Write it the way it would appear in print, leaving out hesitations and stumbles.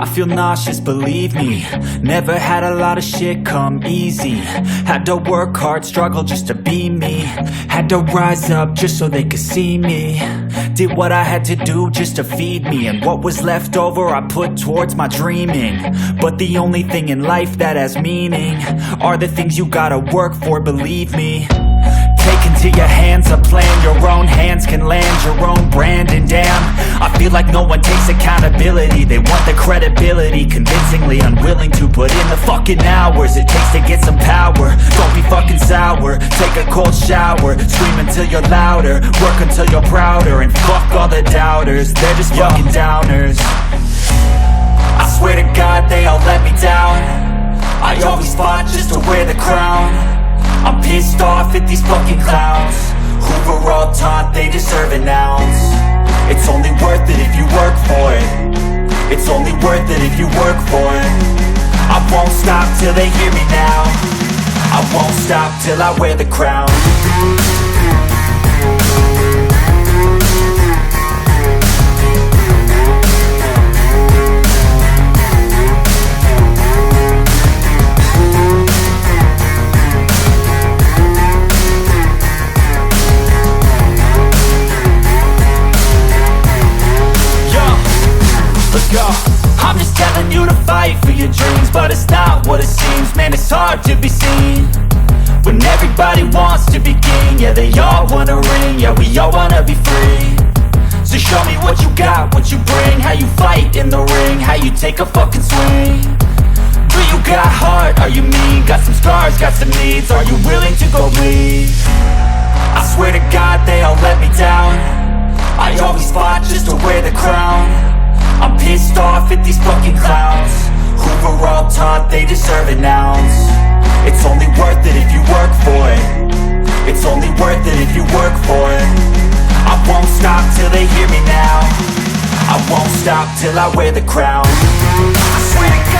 I feel nauseous, believe me. Never had a lot of shit come easy. Had to work hard, struggle just to be me. Had to rise up just so they could see me. Did what I had to do just to feed me, and what was left over I put towards my dreaming. But the only thing in life that has meaning are the things you gotta work for, believe me. Take into your hands a plan, your own hands can land your own brand. And damn, I feel like no one takes accountability. They want the credibility, convincingly unwilling to put in the fucking hours it takes to get some power. Don't be fucking sour, take a cold shower. Scream until you're louder, work until you're prouder. And fuck all the doubters, they're just fucking downers. I swear to God they all let me down. I always fought just to wear the crown. I'm pissed off at these fucking clowns who were all taught they deserve an ounce. It's only worth it if you work for it. It's only worth it if you work for it. I won't stop till they hear me now. I won't stop till I wear the crown. I'm just telling you to fight for your dreams, but it's not what it seems. Man, it's hard to be seen when everybody wants to be king. Yeah, they all wanna ring, yeah, we all wanna be free. So show me what you got, what you bring, how you fight in the ring, how you take a fucking swing. Do you got heart, are you mean? Got some scars, got some needs, are you willing to go bleed? I swear to God they all let me down. I always fought just to wear the crown. I'm pissed off at these fucking clowns who were all taught they deserve an ounce. It's only worth it if you work for it. It's only worth it if you work for it. I won't stop till they hear me now. I won't stop till I wear the crown. I swear to God.